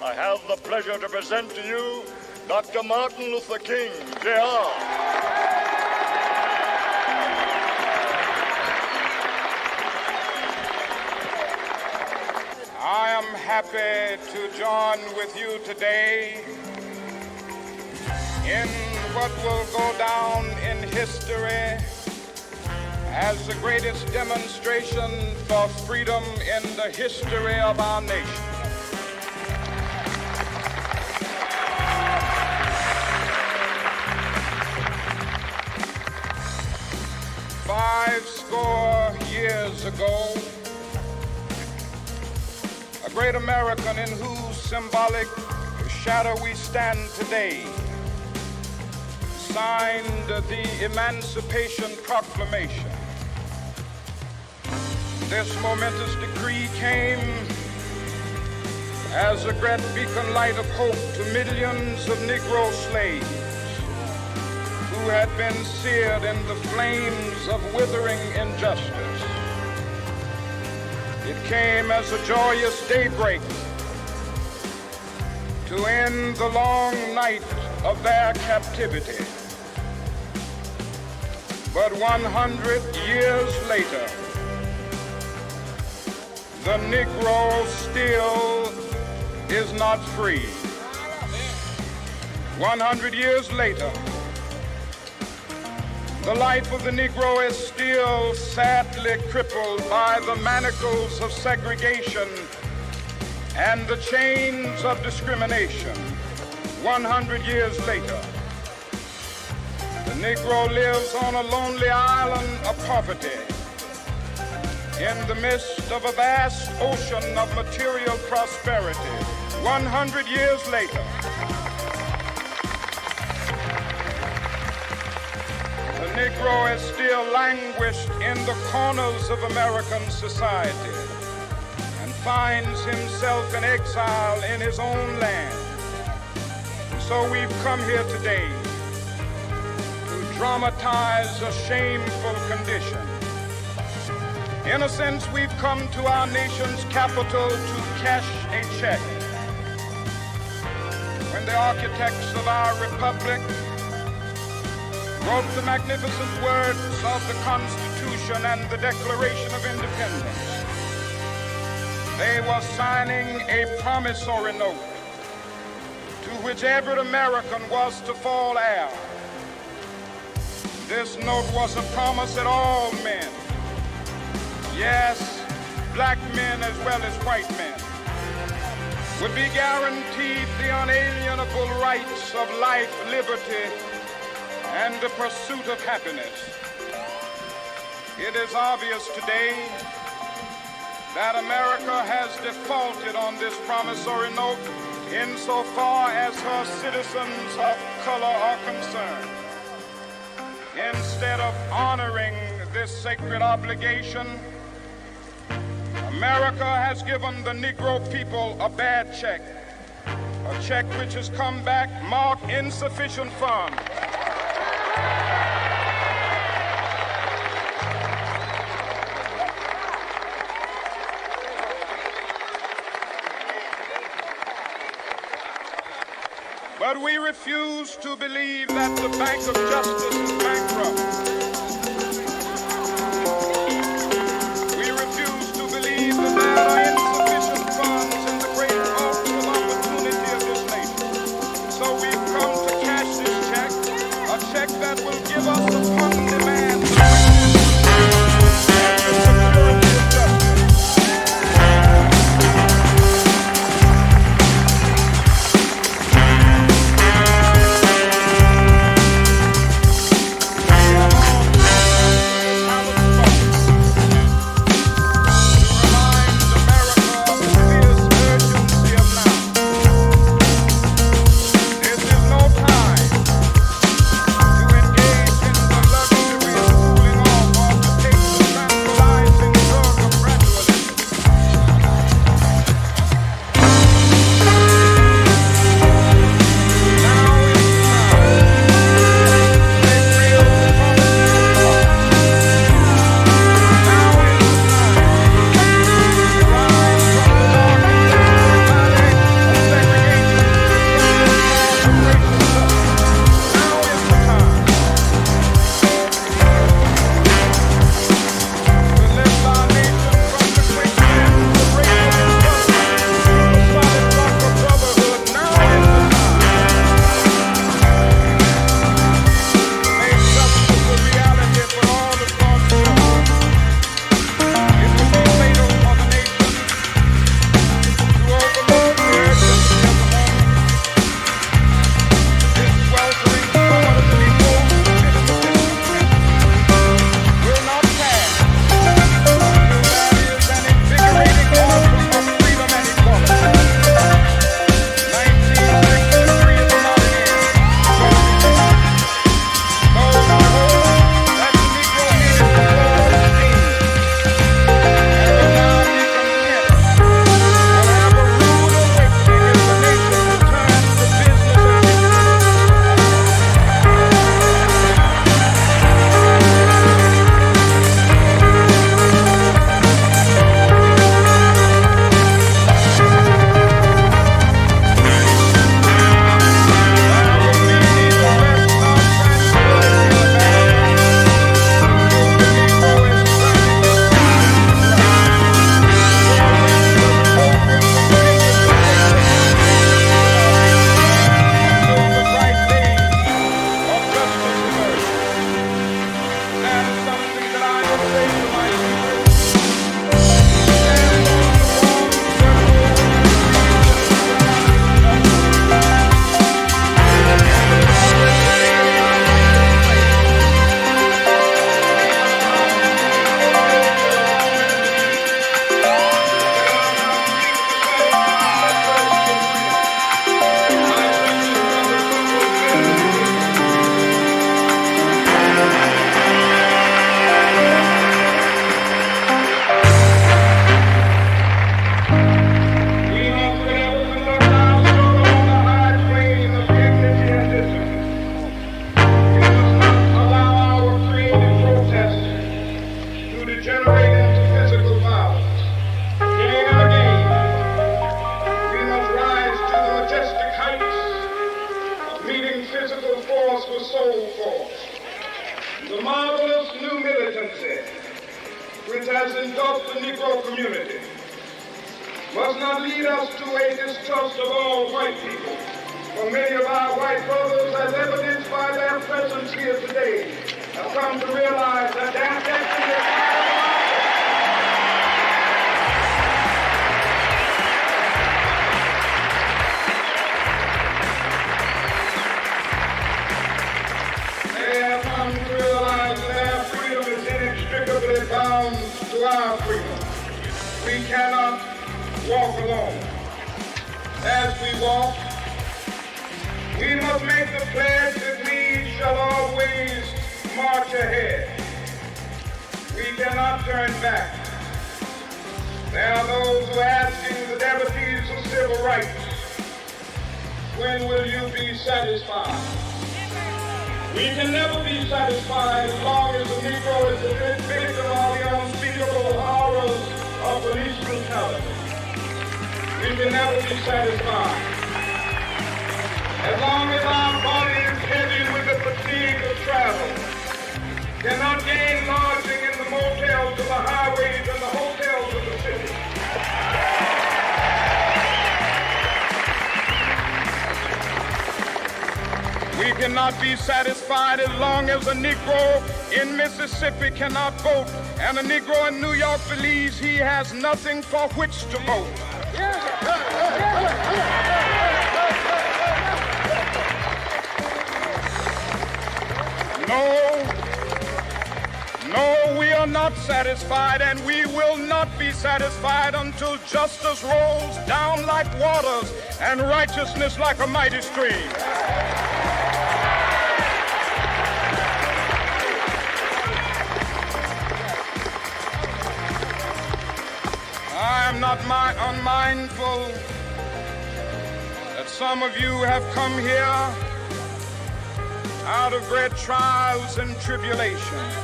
I have the pleasure to present to you Dr. Martin Luther King, Jr. I am happy to join with you today in what will go down in history as the greatest demonstration for freedom in the history of our nation. Years ago, a great American in whose symbolic shadow we stand today signed the Emancipation Proclamation. This momentous decree came as a great beacon light of hope to millions of Negro slaves who had been seared in the flames of withering injustice. It came as a joyous daybreak to end the long night of their captivity. But 100 years later, the Negro still is not free. 100 years later, the life of the Negro is still sadly crippled by the manacles of segregation and the chains of discrimination. 100 years later, the Negro lives on a lonely island of poverty in the midst of a vast ocean of material prosperity. 100 years later, the Negro is still languished in the corners of American society and finds himself in exile in his own land. So we've come here today to dramatize a shameful condition. In a sense, we've come to our nation's capital to cash a check. When the architects of our republic wrote the magnificent words of the Constitution and the Declaration of Independence, they were signing a promissory note to which every American was to fall heir. This note was a promise that all men, yes, black men as well as white men, would be guaranteed the unalienable rights of life, liberty, and the pursuit of happiness. It is obvious today that America has defaulted on this promissory note insofar as her citizens of color are concerned. Instead of honoring this sacred obligation, America has given the Negro people a bad check, a check which has come back marked insufficient funds. But we refuse to believe that the Bank of Justice is bankrupt. We refuse to believe that there are insufficient funds in the great cost of opportunity of this nation. So we've come to cash this check, a check that will give us upon demand and the security of justice. degenerate into physical violence. Again and again, we must rise to the majestic heights of meeting physical force with soul force. The marvelous new militancy which has engulfed the Negro community must not lead us to a distrust of all white people. For many of our white brothers, as evidenced by their presence here today, have come to realize that their destiny is they have come to realize their freedom is inextricably bound to our freedom. We cannot walk alone. As we walk, we must make the pledge that we shall always march ahead. We cannot turn back. There are those who are asking the devotees of civil rights, when will you be satisfied? We can never be satisfied as long as the Negro is the victim of the unspeakable horrors of police brutality. We can never be satisfied as long as our body is heavy with the fatigue of travel, cannot gain lodging in the motels of the highways and the hotels of the city. We cannot be satisfied as long as a Negro in Mississippi cannot vote and a Negro in New York believes he has nothing for which to vote. No, we are not satisfied, and we will not be satisfied until justice rolls down like waters and righteousness like a mighty stream. I am not unmindful that some of you have come here out of great trials and tribulations.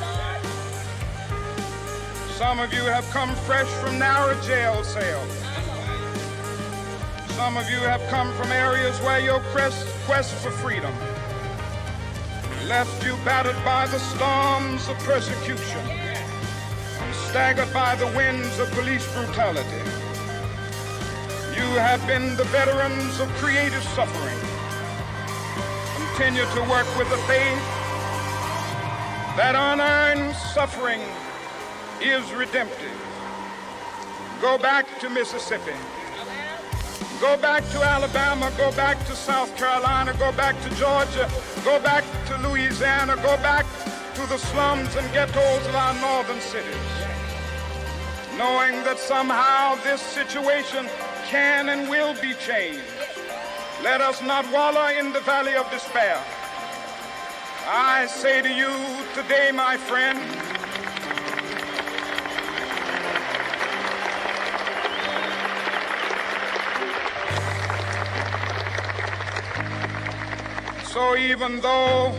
Some of you have come fresh from narrow jail cells. Some of you have come from areas where your quest for freedom left you battered by the storms of persecution and staggered by the winds of police brutality. You have been the veterans of creative suffering. Continue to work with the faith that unearned suffering is redemptive. Go back to Mississippi. Go back to Alabama. Go back to South Carolina. Go back to Georgia. Go back to Louisiana. Go back to the slums and ghettos of our northern cities, knowing that somehow this situation can and will be changed. Let us not wallow in the valley of despair. I say to you today, my friend, so even though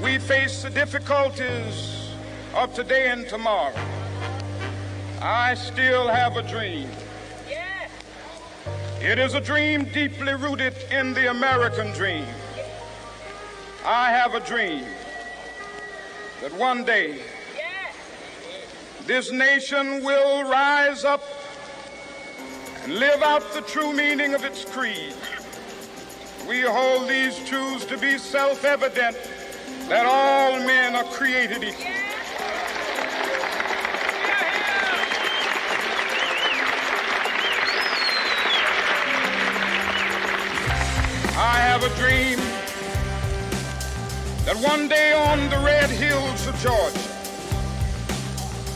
we face the difficulties of today and tomorrow, I still have a dream. It is a dream deeply rooted in the American dream. I have a dream that one day this nation will rise up and live out the true meaning of its creed. We hold these truths to be self-evident, that all men are created equal. I have a dream that one day on the red hills of Georgia,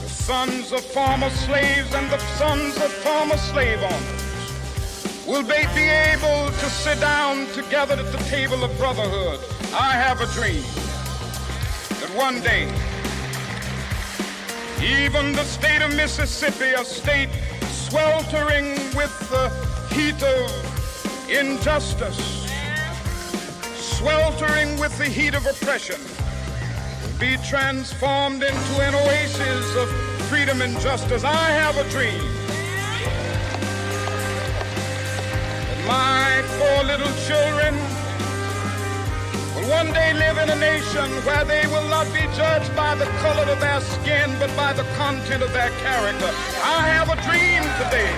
the sons of former slaves and the sons of former slave owners will be able to sit down together at the table of brotherhood. I have a dream that one day, even the state of Mississippi, a state sweltering with the heat of injustice, sweltering with the heat of oppression, will be transformed into an oasis of freedom and justice. I have a dream that my 4 little children will one day live in a nation where they will not be judged by the color of their skin, but by the content of their character. I have a dream today.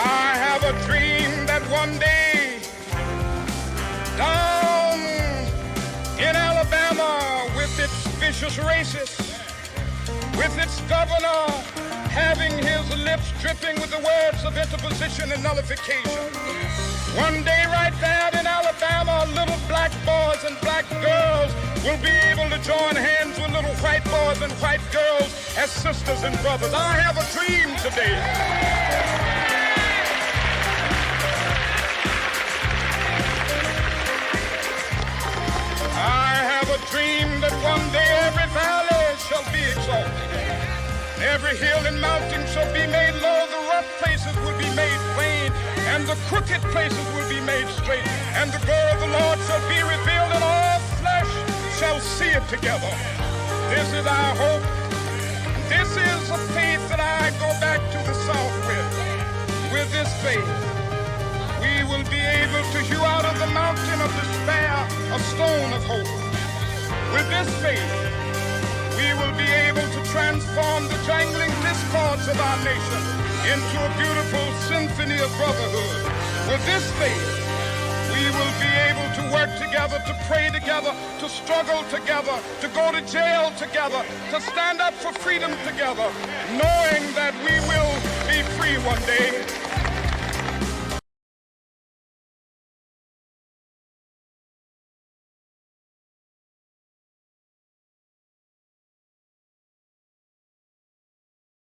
I have a dream that one day down in Alabama, with its vicious racists, with its governor having his lips dripping with the words of interposition and nullification, one day right there in Alabama, little black boys and black girls will be able to join hands with little white boys and white girls as sisters and brothers. I have a dream today. I have a dream that one day every valley shall be exalted, every hill and mountain shall be made low, the rough places will be made plain, and the crooked places will be made straight, and the glory of the Lord shall be revealed, and all flesh shall see it together. This is our hope. This is a faith that I go back to the South with. With this faith, we will be able to hew out of the mountain of despair a stone of hope. With this faith, we will be able to transform the jangling discords of our nation into a beautiful symphony of brotherhood. With this faith, we will be able to work together, to pray together, to struggle together, to go to jail together, to stand up for freedom together, knowing that we will be free one day.